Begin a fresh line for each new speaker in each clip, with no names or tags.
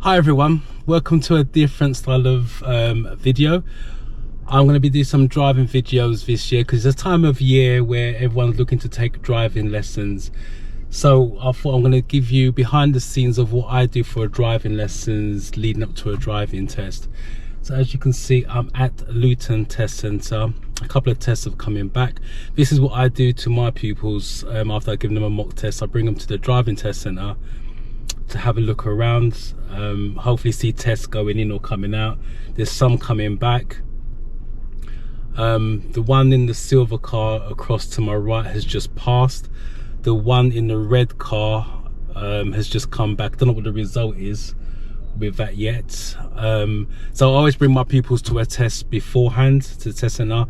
Hi everyone, welcome to a different style of video. I'm going to be doing some driving videos this year because it's a time of year where everyone's looking to take driving lessons. So I thought I'm going to give you behind the scenes of what I do for driving lessons leading up to a driving test. So as you can see, I'm at Luton Test Centre. A couple of tests have come in back. This is what I do to my pupils after I give them a mock test. I bring them to the driving test centre to have a look around, hopefully see tests going in or coming out. There's some coming back. The one in the silver car across to my right has just passed. The one in the red car has just come back. Don't know what the result is with that yet. So I always bring my pupils to a test beforehand, to the test center,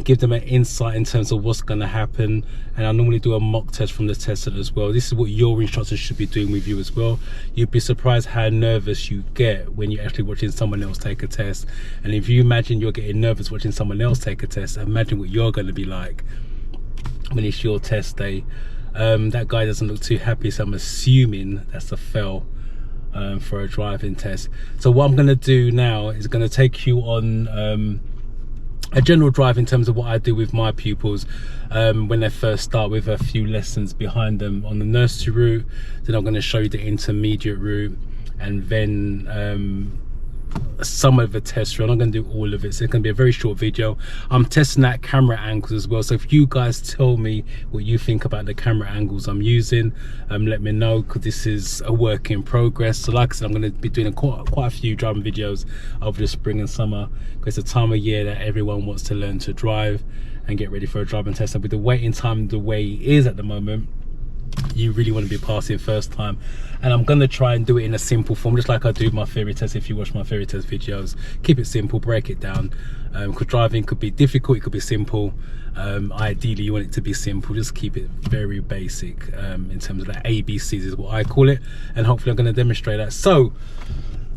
give them an insight in terms of what's going to happen, and I normally do a mock test from the test center as well. This is what your instructors should be doing with you as well. You'd be surprised how nervous you get when you're actually watching someone else take a test. And if you imagine you're getting nervous watching someone else take a test, imagine what you're going to be like when it's your test day. That guy doesn't look too happy, so I'm assuming that's a fail for a driving test. So what I'm going to do now is going to take you on a general drive in terms of what I do with my pupils when they first start, with a few lessons behind them on the nursery route. Then I'm going to show you the intermediate route, and then some of the test route. I'm not going to do all of it, so it's going to be a very short video. I'm testing out camera angles as well, so if you guys tell me what you think about the camera angles I'm using, let me know, because this is a work in progress. So like I said, I'm going to be doing quite a few driving videos over the spring and summer, because it's a time of year that everyone wants to learn to drive and get ready for a driving test. And with the waiting time the way it is at the moment, you really want to be passing first time. And I'm going to try and do it in a simple form, just like I do my theory test. If you watch my theory test videos, keep it simple, break it down, because driving could be difficult, it could be simple. Ideally you want it to be simple, just keep it very basic in terms of the ABCs is what I call it, and hopefully I'm going to demonstrate that. So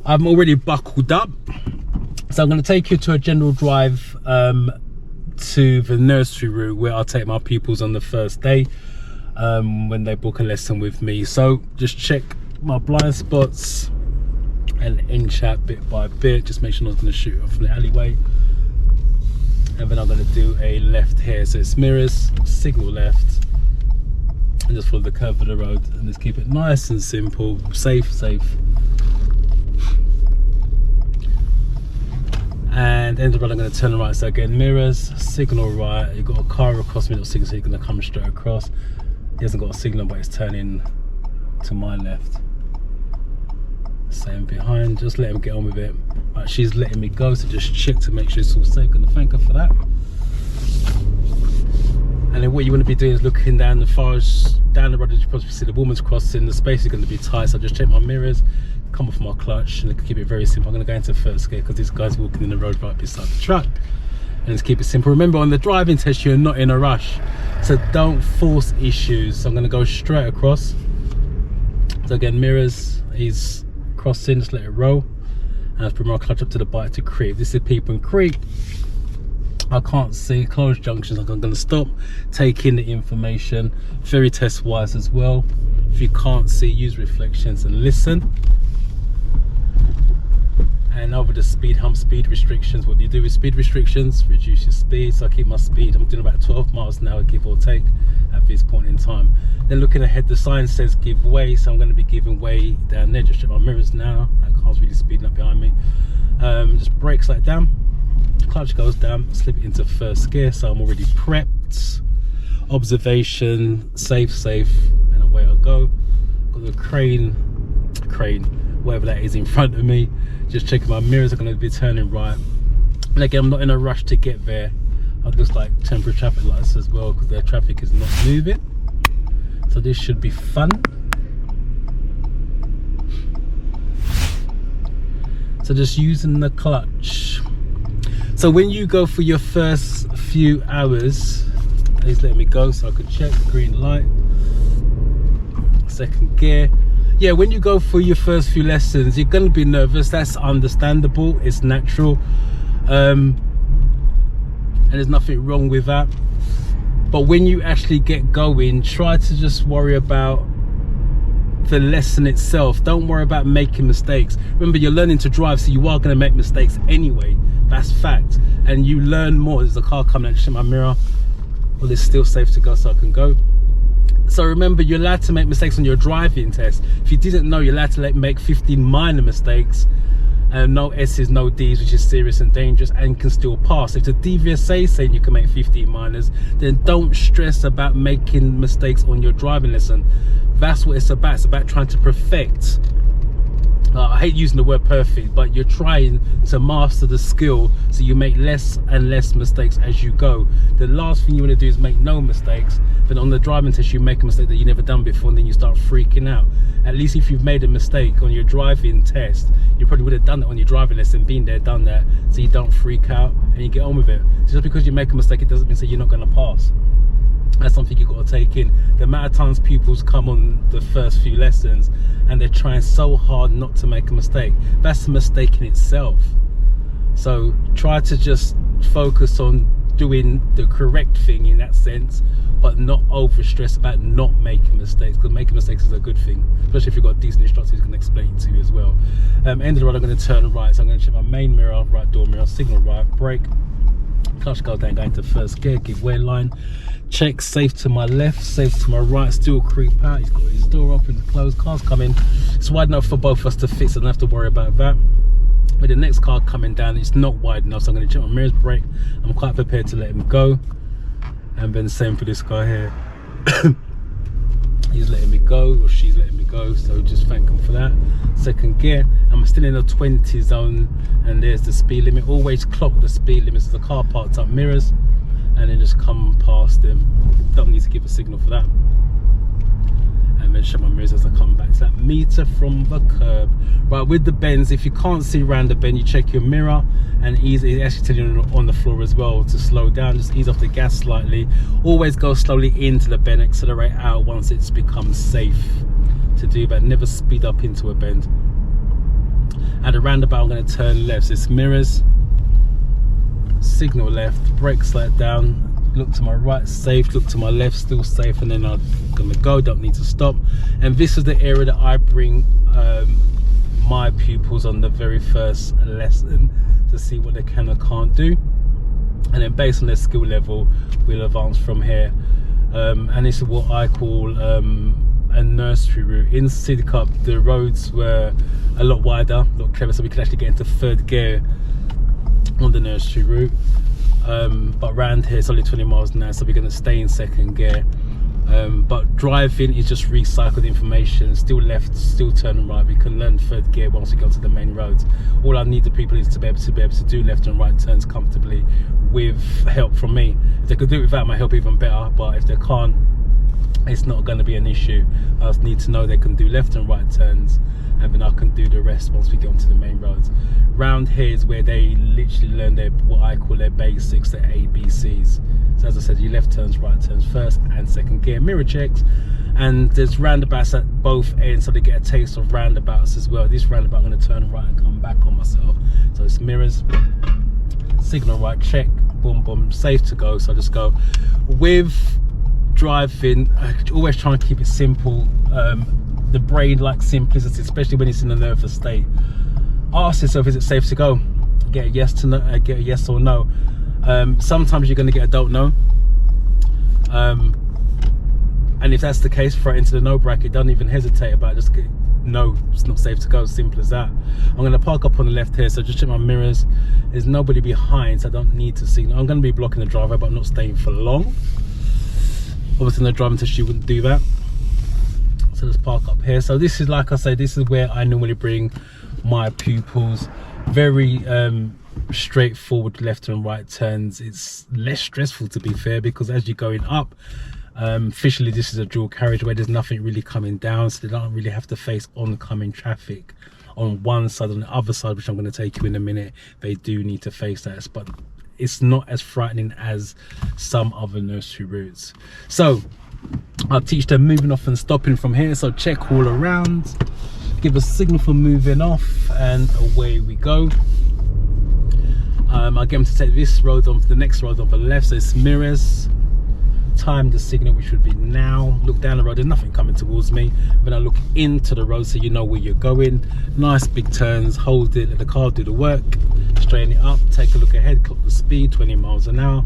I'm already buckled up, so I'm going to take you to a general drive to the nursery route where I'll take my pupils on the first day when they book a lesson with me. So just check my blind spots and inch out bit by bit, just make sure I'm not going to shoot off the alleyway. And then I'm going to do a left here, so it's mirrors, signal left, and just follow the curve of the road, and just keep it nice and simple, safe. And end of the road I'm going to turn right, so again mirrors, signal right. You've got a car across me, not signal, so you're going to come straight across. He hasn't got a signal, but it's turning to my left. Same behind, just let him get on with it. Right, she's letting me go, so just check to make sure it's all safe. Gonna thank her for that. And then what you want to be doing is looking down the forest, down the road, as you possibly see the woman's crossing. The space is going to be tight, so I just check my mirrors, come off my clutch, and keep it very simple. I'm going to go into first gear because this guy's walking in the road right beside the truck. And just keep it simple. Remember, on the driving test you're not in a rush, so don't force issues. So I'm going to go straight across. So again, mirrors, he's crossing, just let it roll, and I've put my clutch up to the bike to creep. This is Peep and Creep. I can't see closed junctions, I'm going to stop, take in the information, very test wise as well. If you can't see, use reflections and listen. And over the speed hump, speed restrictions, what do you do with speed restrictions? Reduce your speed. So I keep my speed, I'm doing about 12 miles an hour, give or take, at this point in time. Then looking ahead, the sign says give way, so I'm going to be giving way down there. Just check my mirrors now, that car's really speeding up behind me. Just brakes like down, clutch goes down, slip it into first gear, so I'm already prepped. Observation, safe, and away I go. Got the crane, whatever that is in front of me. Just checking my mirrors are going to be turning right. And again, I'm not in a rush to get there. I'll just like temporary traffic lights as well, because their traffic is not moving. So this should be fun. So just using the clutch. So when you go for your first few hours, please let me go so I can check. Green light, second gear. Yeah, when you go for your first few lessons, you're going to be nervous. That's understandable, it's natural, and there's nothing wrong with that. But when you actually get going, try to just worry about the lesson itself. Don't worry about making mistakes. Remember, you're learning to drive, so you are going to make mistakes anyway. That's fact. And you learn more. There's a car coming out, my mirror. Well, it's still safe to go, so I can go. So remember, you're allowed to make mistakes on your driving test. If you didn't know, you're allowed to make 15 minor mistakes. No S's, no D's, which is serious and dangerous, and can still pass. If the DVSA is saying you can make 15 minors, then don't stress about making mistakes on your driving lesson. That's what it's about. It's about trying to perfect. I hate using the word perfect, but you're trying to master the skill so you make less and less mistakes as you go. The last thing you want to do is make no mistakes. Then on the driving test, you make a mistake that you never done before, and then you start freaking out. At least if you've made a mistake on your driving test, you probably would have done that on your driving lesson, been there, done that, so you don't freak out and you get on with it. So just because you make a mistake, it doesn't mean that you're not going to pass. That's something you've got to take in. The amount of times pupils come on the first few lessons and they're trying so hard not to make a mistake. That's a mistake in itself. So try to just focus on doing the correct thing in that sense, but not over stress about not making mistakes, because making mistakes is a good thing, especially if you've got a decent instructor who's going to explain it to you as well. End of the road, I'm going to turn right, so I'm going to check my main mirror, right door mirror, signal right, brake, clutch go down, going to first gear, give way line, check, safe to my left, safe to my right, still creep out. He's got his door open, closed, cars coming. It's wide enough for both of us to fit, so I don't have to worry about that. With the next car coming down, it's not wide enough, so I'm going to check my mirrors, brake. I'm quite prepared to let him go. And then same for this guy here. He's letting me go, or she's letting me go, so just thank him for that. Second gear, I'm still in a 20 zone, and there's the speed limit. Always clock the speed limit. There's a car parked up, mirrors, and then just come past them. Don't need to give a signal for that. And then shut my mirrors as I come back to that meter from the curb. Right, with the bends, if you can't see around the bend, you check your mirror, and it actually tells you on the floor as well to slow down. Just ease off the gas slightly. Always go slowly into the bend, accelerate out once it's become safe to do that. Never speed up into a bend. At the roundabout, I'm going to turn left. So it's mirrors, signal left, brake slide down, look to my right, safe, look to my left, still safe, and then I'm gonna go, don't need to stop. And this is the area that I bring my pupils on the very first lesson to see what they can or can't do, and then based on their skill level we'll advance from here. And this is what I call a nursery route. In City Cup the roads were a lot wider, a lot clever, so we could actually get into third gear on the nursery route. But around here it's only 20 miles an hour, so we're going to stay in second gear. But driving is just recycled information. Still left, still turn right. We can learn third gear once we go to the main roads. All I need the people is to be able to do left and right turns comfortably with help from me. If they could do it without my help, even better, but if they can't, it's not going to be an issue. I just need to know they can do left and right turns, and then I can do the rest once we get onto the main roads. Round here is where they literally learn their, what I call their basics, their ABCs. So as I said, your left turns, right turns, first and second gear, mirror checks, and there's roundabouts at both ends, so they get a taste of roundabouts as well. This roundabout, I'm going to turn right and come back on myself. So it's mirrors, signal right, check, boom, boom, safe to go. So I just go. With driving, I always try and keep it simple. The brain likes simplicity, especially when it's in a nervous state. Ask yourself, is it safe to go? Get a yes to no, get a yes or no. Sometimes you're going to get a don't know, and if that's the case, throw it into the no bracket. Don't even hesitate about it. Just get, no, it's not safe to go. Simple as that. I'm going to park up on the left here, so just check my mirrors. There's nobody behind, so I don't need to signal. I'm going to be blocking the driveway, but I'm not staying for long. Obviously in the driving test you wouldn't do that, so let's park up here. So this is, like I say, this is where I normally bring my pupils. Very straightforward left and right turns. It's less stressful, to be fair, because as you're going up, officially this is a dual carriageway, there's nothing really coming down, so they don't really have to face oncoming traffic on one side. On the other side, which I'm going to take you in a minute, they do need to face that, but it's not as frightening as some other nursery routes. So I'll teach them moving off and stopping from here. So check all around, give a signal for moving off, and away we go. I'll get them to take this road on, the next road on the left, so it's mirrors, time the signal, which would be now. Look down the road, there's nothing coming towards me. Then I look into the road so you know where you're going. Nice big turns, hold it, let the car do the work. Straighten it up, take a look ahead, clock the speed, 20 miles an hour.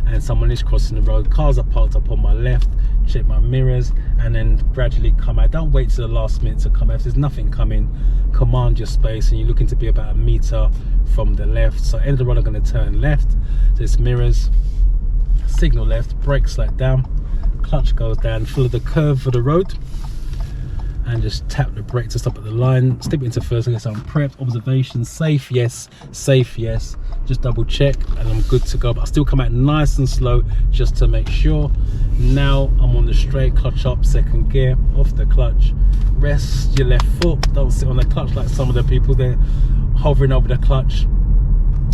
And someone is crossing the road. Cars are parked up on my left. Check my mirrors and then gradually come out. Don't wait till the last minute to come out. If there's nothing coming, command your space, and you're looking to be about a meter from the left. So end of the road, I'm going to turn left. So it's mirrors, signal left, brake slide down, clutch goes down, follow the curve of the road, and just tap the brake to stop at the line. Step into first, I guess I'm prepped. Observation, safe yes, safe yes. Just double check and I'm good to go, but I still come out nice and slow just to make sure. Now I'm on the straight, clutch up, second gear, off the clutch, rest your left foot, don't sit on the clutch like some of the people there hovering over the clutch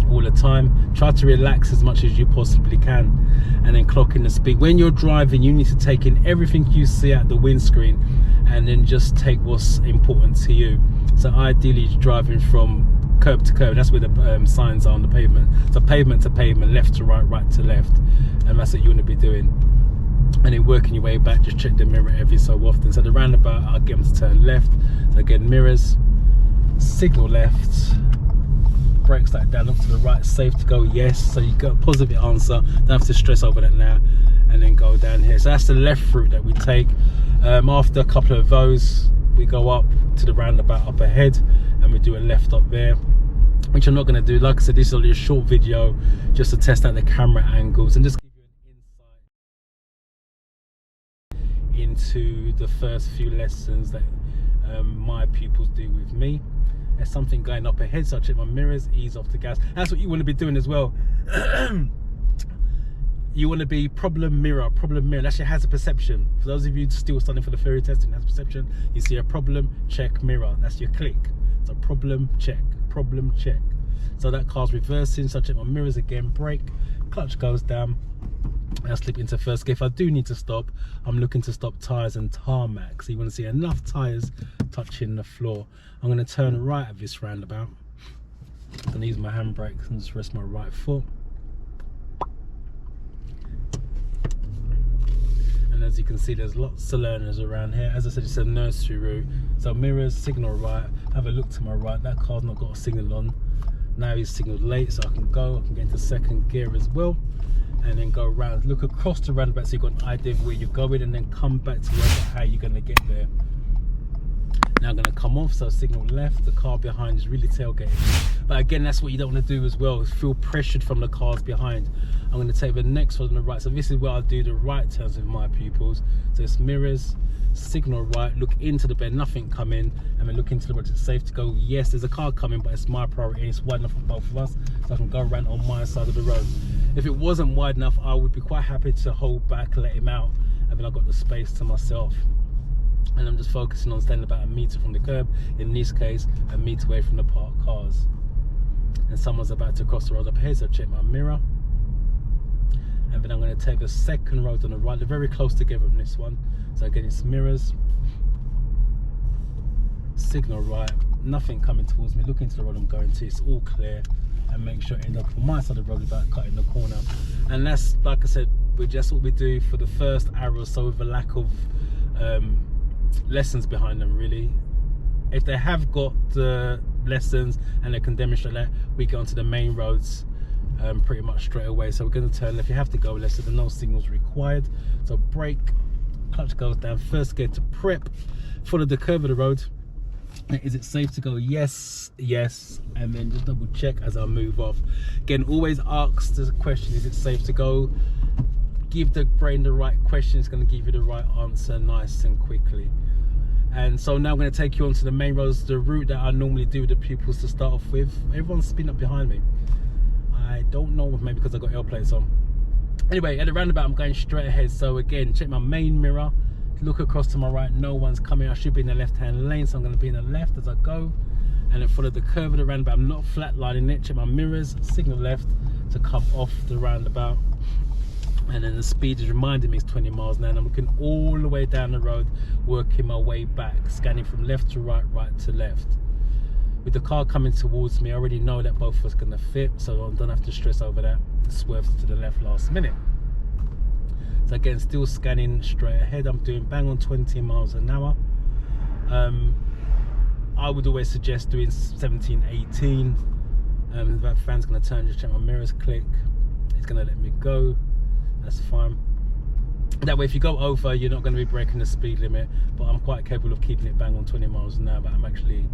all the time. Try to relax as much as you possibly can, and then clock in the speed. When you're driving, you need to take in everything you see at the windscreen and then just take what's important to you. So ideally you're driving from curb to curb. That's where the signs are on the pavement. So pavement to pavement, left to right, right to left, and that's what you want to be doing. And then working your way back, just check the mirror every so often. So the roundabout, I'll get them to turn left. So again, mirrors, signal left, brakes like down, look to the right, safe to go yes. So you got a positive answer, don't have to stress over that now. And then go down here. So that's the left route that we take. After a couple of those, we go up to the roundabout up ahead and we do a left up there, which I'm not going to do. Like I said, this is only a short video just to test out the camera angles and just give you an insight into the first few lessons that my pupils do with me. There's something going up ahead, so I check my mirrors, ease off the gas. That's what you want to be doing as well. You want to be problem mirror. That's your hazard perception. For those of you still studying for the theory testing, hazard perception, you see a problem, check, mirror. That's your click. So problem, check, problem, check. So that car's reversing, so I check my mirrors again, brake, clutch goes down, and I slip into first gear. If I do need to stop, I'm looking to stop tyres and tarmac. So you want to see enough tyres touching the floor. I'm going to turn right at this roundabout. I'm going to use my handbrake and just rest my right foot. And as you can see, there's lots of learners around here. As I said, it's a nursery route. So mirrors, signal right, have a look to my right. That car's not got a signal on. Now he's signaled late, so I can get into second gear as well. And then go around, look across the roundabout so you've got an idea of where you're going, and then come back to work out how you're going to get there. Now I'm going to come off, so signal left, the car behind is really tailgating. But again, that's what you don't want to do as well, is feel pressured from the cars behind. I'm going to take the next one on the right. So this is where I'll do the right turns with my pupils. So it's mirrors, signal right, look into the bend, nothing coming, and then look into the road. It's safe to go. Yes, there's a car coming, but it's my priority. It's wide enough for both of us, so I can go around on my side of the road. If it wasn't wide enough, I would be quite happy to hold back, let him out, and then I've got the space to myself. And I'm just focusing on staying about a meter from the curb, in this case a meter away from the parked cars. And someone's about to cross the road up here, so check my mirror. And then I'm going to take the second road on the right. They're very close together on this one. So again, it's mirrors, signal right, nothing coming towards me, look into the road I'm going to, it's all clear, and make sure I end up on my side of the road without cutting the corner. And that's, like I said, we're just what we do for the first hour or so, with a lack of lessons behind them really. If they have got the lessons and they can demonstrate that, we go onto the main roads pretty much straight away. So we're going to turn left. You have to go left, so there's no signals required. So brake, clutch goes down, first gear to prep, follow the curve of the road. Is it safe to go? Yes, yes, and then just double check as I move off. Again, always ask the question, is it safe to go? Give the brain the right question, it's going to give you the right answer nice and quickly. And so now I'm going to take you onto the main roads, the route that I normally do with the pupils to start off with. Everyone's spinning up behind me. I don't know, maybe because I've got air plates on. Anyway, at the roundabout, I'm going straight ahead. So again, check my main mirror, look across to my right, no one's coming. I should be in the left-hand lane, so I'm going to be in the left as I go. And then follow the curve of the roundabout. I'm not flatlining it. Check my mirrors, signal left to come off the roundabout. And then the speed is reminding me it's 20 miles an hour, and I'm looking all the way down the road, working my way back, scanning from left to right, right to left. With the car coming towards me, I already know that both of us are going to fit, so I don't have to stress over that. Swerve to the left last minute. So again, still scanning straight ahead. I'm doing bang on 20 miles an hour. I would always suggest doing 17, 18. That fan's gonna turn, just check my mirrors, click. It's gonna let me go, that's fine. That way if you go over, you're not gonna be breaking the speed limit, but I'm quite capable of keeping it bang on 20 miles an hour, but I'm actually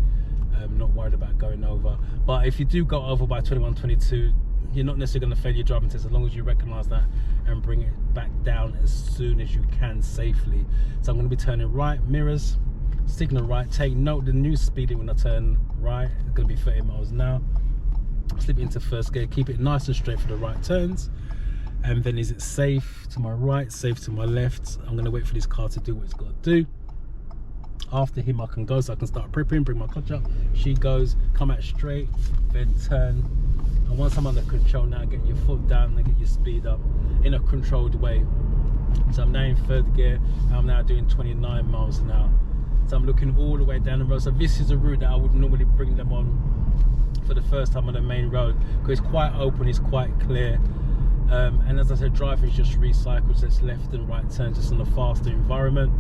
not worried about going over. But if you do go over by 21, 22, you're not necessarily gonna fail your driving test as long as you recognize that and bring it back down as soon as you can safely. So I'm gonna be turning right, mirrors, signal right, take note the new speed limit when I turn right, it's gonna be 30 miles an hour. Slip into first gear, keep it nice and straight for the right turns. And then is it safe to my right, safe to my left? I'm gonna wait for this car to do what it's gotta do. After him I can go, so I can start prepping, bring my clutch up. She goes, come out straight, then turn. And once I'm under control now, get your foot down and get your speed up in a controlled way. So I'm now in third gear, and I'm now doing 29 miles an hour. So I'm looking all the way down the road. So this is a route that I would normally bring them on for the first time on the main road, because it's quite open, it's quite clear. And as I said, driving is just recycled, so it's left and right turns, just in a faster environment.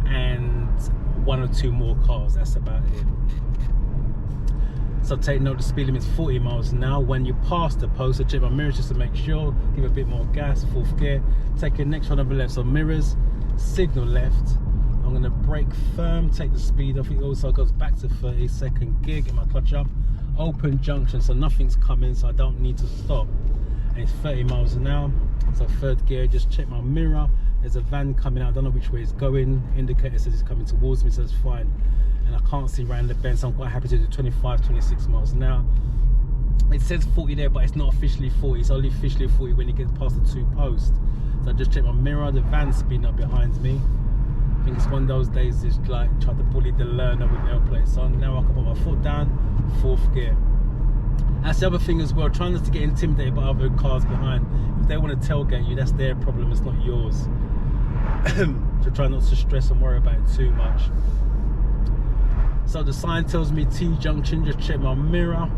And one or two more cars, that's about it. So take note, the speed limit is 40 miles an hour. When you pass the post, I check my mirrors just to make sure, give a bit more gas, fourth gear. Take your next one on the left, so mirrors, signal left. I'm gonna brake firm, take the speed off. It also goes back to 30, second gear, get my clutch up. Open junction, so nothing's coming, so I don't need to stop. And it's 30 miles an hour. So third gear, just check my mirror. There's a van coming out, I don't know which way it's going. Indicator says it's coming towards me, so it's fine. And I can't see around the bend, so I'm quite happy to do 25, 26 miles an hour. It says 40 there, but it's not officially 40. It's only officially 40 when you get past the two posts. So I just check my mirror, the van's speeding up behind me. I think it's one of those days, it's like try to bully the learner with the L plates on. Now I can put my foot down, fourth gear. That's the other thing as well, trying not to get intimidated by other cars behind. If they want to tailgate you, that's their problem, it's not yours. So try not to stress and worry about it too much. So the sign tells me T junction, just check my mirror.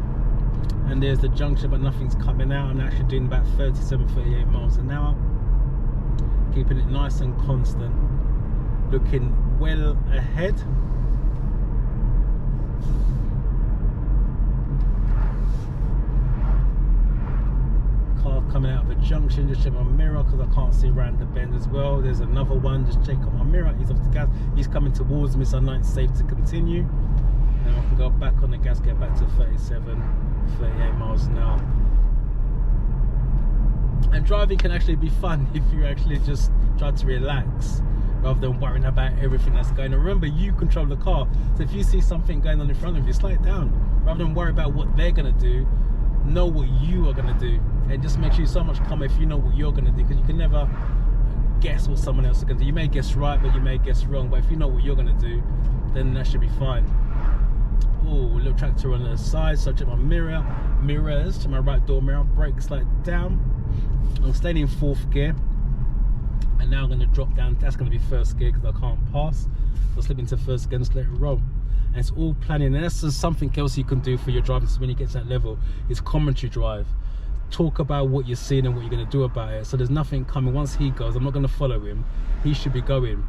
And there's the junction, but nothing's coming out. I'm actually doing about 37, 38 miles an hour. Keeping it nice and constant. Looking well ahead. Car coming out of a junction, just check my mirror because I can't see around the bend as well. There's another one, just check on my mirror. He's off the gas, he's coming towards me, so I know it's safe to continue. And I can go back on the gas, get back to 37, 38 miles an hour. And driving can actually be fun if you actually just try to relax rather than worrying about everything that's going on. Remember, you control the car, so if you see something going on in front of you, slow it down. Rather than worry about what they're going to do, know what you are going to do. It just makes you so much calmer if you know what you're going to do, because you can never guess what someone else is going to do. You may guess right, but you may guess wrong, but if you know what you're going to do, then that should be fine. Oh, little tractor on the side, so I check my mirrors to my right door mirror, brake slide down. I'm staying in fourth gear, and now I'm going to drop down. That's going to be first gear because I can't pass. So I'll slip into first gear and just let it roll. And it's all planning, and that's just something else you can do for your driving when you get to that level. It's commentary drive. Talk about what you're seeing and what you're going to do about it. So there's nothing coming. Once he goes, I'm not going to follow him. He should be going,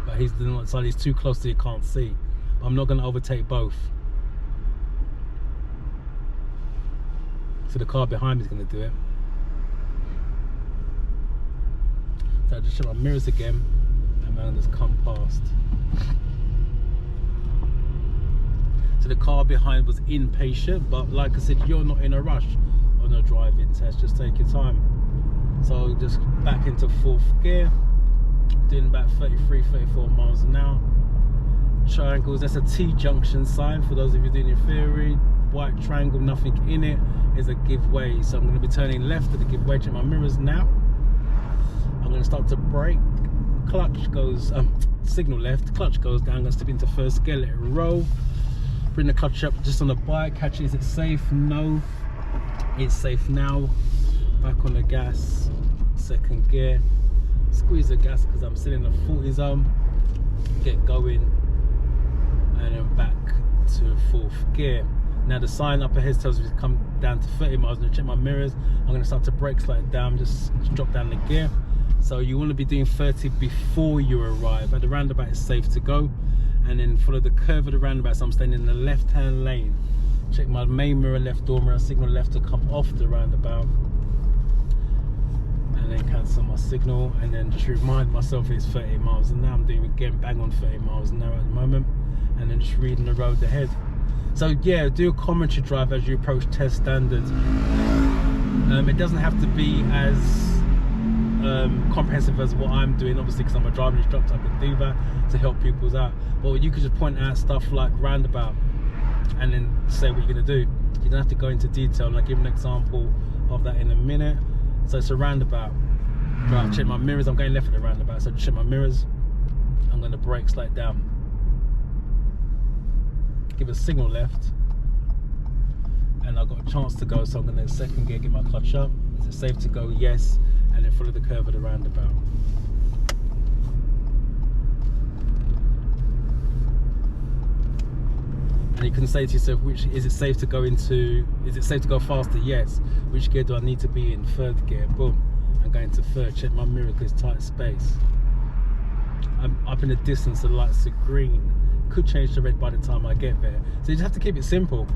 but he's not, so he's too close to you can't see. I'm not going to overtake both. So the car behind me is going to do it. So I just check my mirrors again, and then just come past. So the car behind was impatient, but like I said, you're not in a rush on a driving test, just take your time. So just back into fourth gear, doing about 33, 34 miles an hour. Triangles, that's a T junction sign for those of you doing your theory. White triangle, nothing in it, is a give way. So I'm going to be turning left to the give way. Check my mirrors now. I'm going to start to brake. Clutch goes, signal left, clutch goes down. I'm going to step into first gear, let it roll. Bring the clutch up just on the bike. Catch it, is it safe? No, it's safe now. Back on the gas, second gear. Squeeze the gas because I'm still in the 40 zone. Get going, and then back to fourth gear. Now the sign up ahead tells me to come down to 30 miles. I'm going to check my mirrors. I'm going to start to brake, slide down, just drop down the gear. So you want to be doing 30 before you arrive. At the roundabout it's safe to go, and then follow the curve of the roundabout. So I'm staying in the left hand lane. Check my main mirror, left door mirror, signal left to come off the roundabout, and then cancel my signal, and then just remind myself it's 30 miles an hour. I'm doing again bang on 30 miles an hour at the moment, and then just reading the road ahead. So yeah, do a commentary drive as you approach test standards. It doesn't have to be as comprehensive as what I'm doing, obviously, because I'm a driving instructor. I can do that to help people out, but you could just point out stuff like roundabout and then say what you're going to do. You don't have to go into detail, and I'll give an example of that in a minute. So it's a roundabout. Right, check my mirrors. I'm going left at the roundabout, so check my mirrors. I'm going to brake, slide down, give a signal left, and I've got a chance to go, so I'm going to second gear, get my clutch up. Is it safe to go? Yes. And then follow the curve of the roundabout. And you can say to yourself, which is it safe to go into? Is it safe to go faster? Yes. Which gear do I need to be in? Third gear. Boom. I'm going to third. Check my mirror because it's tight space. I'm up in the distance, the lights are green. Could change to red by the time I get there. So you just have to keep it simple.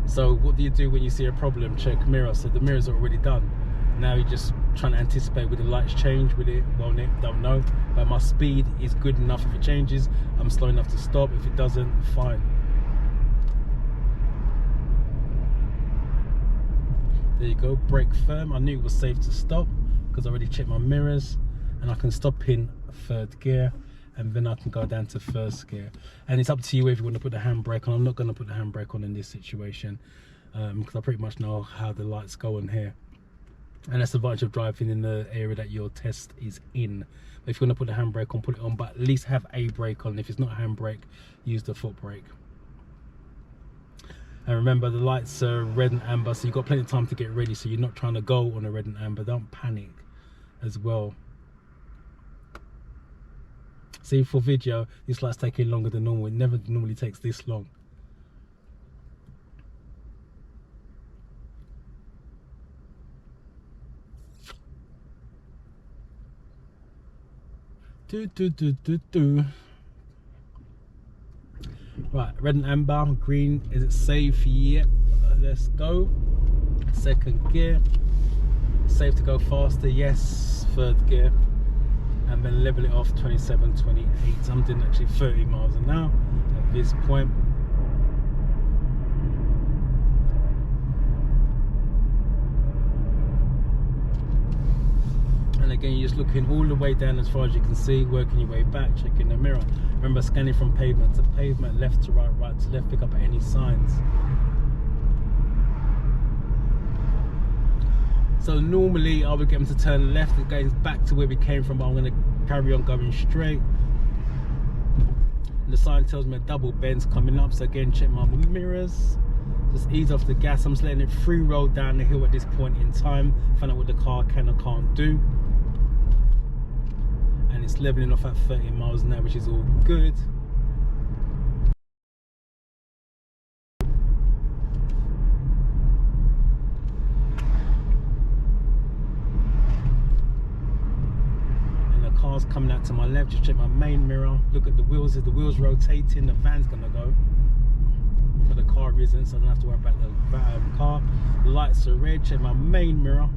So what do you do when you see a problem? Check mirror. So the mirrors are already done. Now you're just trying to anticipate, will the lights change? Will it? Well, don't know. But my speed is good enough. If it changes, I'm slow enough to stop. If it doesn't, fine. There you go, brake firm. I knew it was safe to stop because I already checked my mirrors, and I can stop in third gear, and then I can go down to first gear. And it's up to you if you want to put the handbrake on. I'm not going to put the handbrake on in this situation because I pretty much know how the lights go on here. And that's the advantage of driving in the area that your test is in. But if you want to put the handbrake on, put it on, but at least have a brake on. If it's not a handbrake, use the foot brake. And remember, the lights are red and amber, so you've got plenty of time to get ready, so you're not trying to go on a red and amber. Don't panic as well. See, for video, this light's taking longer than normal. It never normally takes this long. Right, red and amber, green. Is it safe? Yep. Let's go. Second gear. Safe to go faster? Yes. Third gear. And then level it off 27, 28. I'm doing actually 30 miles an hour at this point. And again, you're just looking all the way down as far as you can see, working your way back, checking the mirror. Remember, scanning from pavement to pavement, left to right, right to left, pick up any signs. So normally I would get them to turn left, it goes back to where we came from, but I'm going to carry on going straight. And the sign tells me a double bend's coming up, so again, check my mirrors. Just ease off the gas. I'm just letting it free roll down the hill at this point in time, find out what the car can or can't do. And it's leveling off at 30 miles an hour, which is all good. And the car's coming out to my left. Just check my main mirror. Look at the wheels. Is the wheels rotating? The van's gonna go. But the car isn't, so I don't have to worry about the car. The lights are red. Check my main mirror.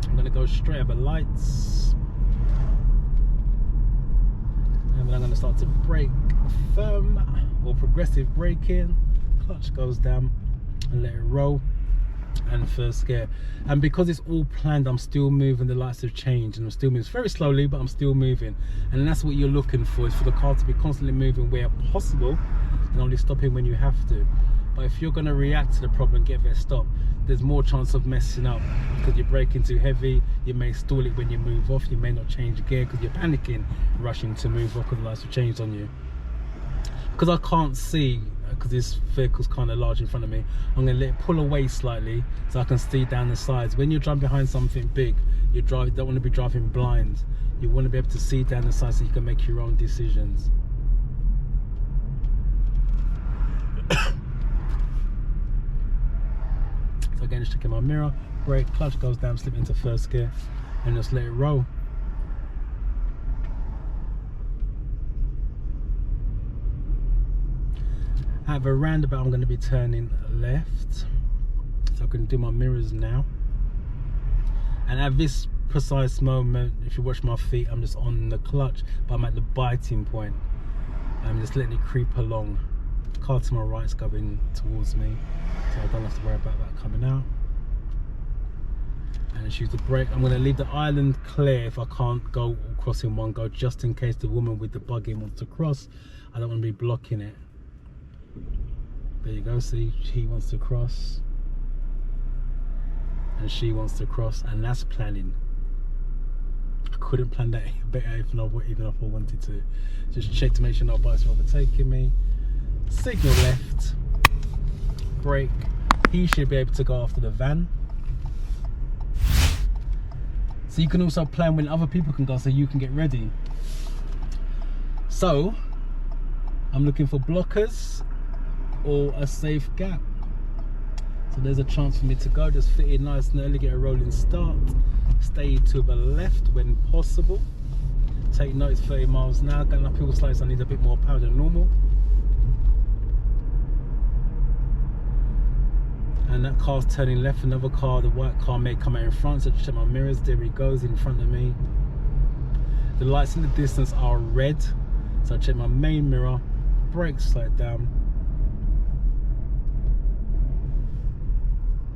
I'm gonna go straight over lights. And then I'm going to start to brake firm or progressive braking. Clutch goes down and let it roll, and first gear. And because it's all planned, I'm still moving. The lights have changed and I'm still moving very slowly, but I'm still moving. And that's what you're looking for, is for the car to be constantly moving where possible and only stopping when you have to. But if you're going to react to the problem and get there stop, there's more chance of messing up because you're braking too heavy. You may stall it when you move off. You may not change gear because you're panicking, rushing to move off because the lights have changed on you. Because I can't see, because this vehicle's kind of large in front of me, I'm going to let it pull away slightly so I can see down the sides. When you're driving behind something big, you don't want to be driving blind. You want to be able to see down the sides so you can make your own decisions. So again, just checking my mirror, brake, clutch goes down, slip into first gear, and just let it roll. At the roundabout, I'm going to be turning left, so I can do my mirrors now. And at this precise moment, if you watch my feet, I'm just on the clutch, but I'm at the biting point. I'm just letting it creep along. The car to my right is going towards me, so I don't have to worry about that coming out. And just use the brake. I'm going to leave the island clear if I can't go across in one go, just in case the woman with the buggy wants to cross. I don't want to be blocking it. There you go, see, he wants to cross and she wants to cross, and that's planning. I couldn't plan that better even if I wanted to. Just check to make sure no bikes are overtaking me. Signal left, brake. He should be able to go after the van. So you can also plan when other people can go, so you can get ready. So I'm looking for blockers or a safe gap. So there's a chance for me to go, just fit in nice and early, get a rolling start, stay to the left when possible. Take note, it's 30 miles an hour. Going up hill slides, I need a bit more power than normal. And that car's turning left. Another car, the white car, may come out in front, so just check my mirrors. There he goes in front of me. The lights in the distance are red, so I check my main mirror, brake slide down,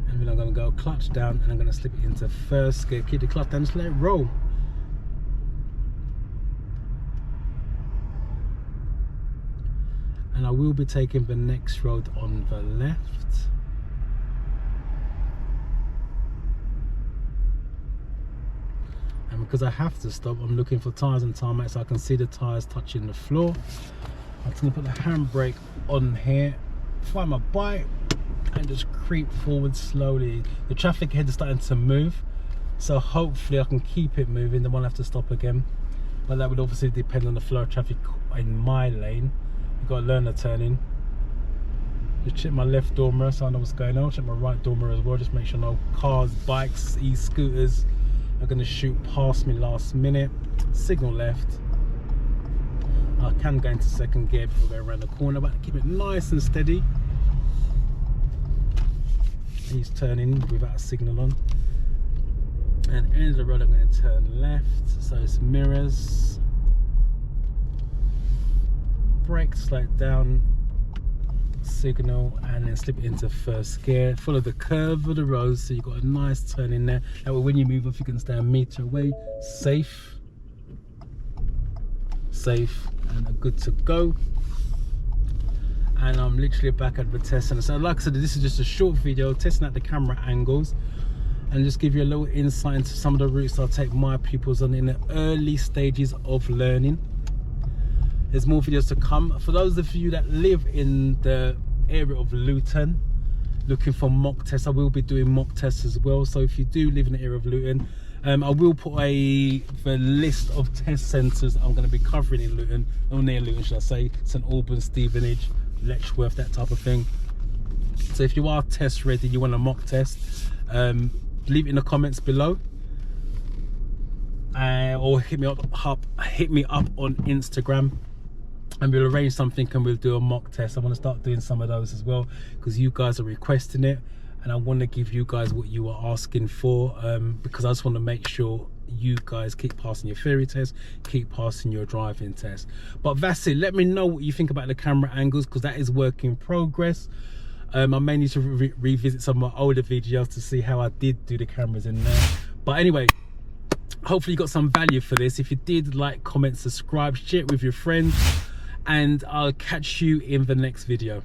and then I'm going to go clutch down, and I'm going to slip it into first gear, keep the clutch down, just let it roll. And I will be taking the next road on the left. And because I have to stop, I'm looking for tyres and tarmac, so I can see the tyres touching the floor. I'm just going to put the handbrake on here, find my bike, and just creep forward slowly. The traffic ahead is starting to move, so hopefully I can keep it moving. Then I won't have to stop again, but that would obviously depend on the flow of traffic in my lane. You've got to learn the turning. Just check my left door mirror so I know what's going on. Check my right door mirror as well, just make sure no cars, bikes, e-scooters are going to shoot past me last minute. Signal left. I can go into second gear before I go around the corner, but keep it nice and steady. He's turning without a signal on. And end of the road, I'm going to turn left. So it's mirrors, brake, slide down, signal, and then slip it into first gear. Follow the curve of the road, so you've got a nice turn in there. That way when you move off, you can stay a meter away. Safe, and good to go. And I'm literally back at the test center. So like I said, this is just a short video testing out the camera angles and just give you a little insight into some of the routes I'll take my pupils on in the early stages of learning. There's more videos to come. For those of you that live in the area of Luton looking for mock tests, I will be doing mock tests as well. So if you do live in the area of Luton, I will put the list of test centres I'm going to be covering in Luton, or near Luton should I say, St Albans, Stevenage, Letchworth, that type of thing. So if you are test ready, you want a mock test, leave it in the comments below, or hit me up on Instagram, and we'll arrange something and we'll do a mock test. I want to start doing some of those as well because you guys are requesting it, and I want to give you guys what you are asking for, because I just want to make sure you guys keep passing your theory test, keep passing your driving test. But that's it. Let me know what you think about the camera angles, because that is work in progress. I may need to revisit some of my older videos to see how I did do the cameras in there. But anyway, hopefully you got some value for this. If you did, like, comment, subscribe, share it with your friends, and I'll catch you in the next video.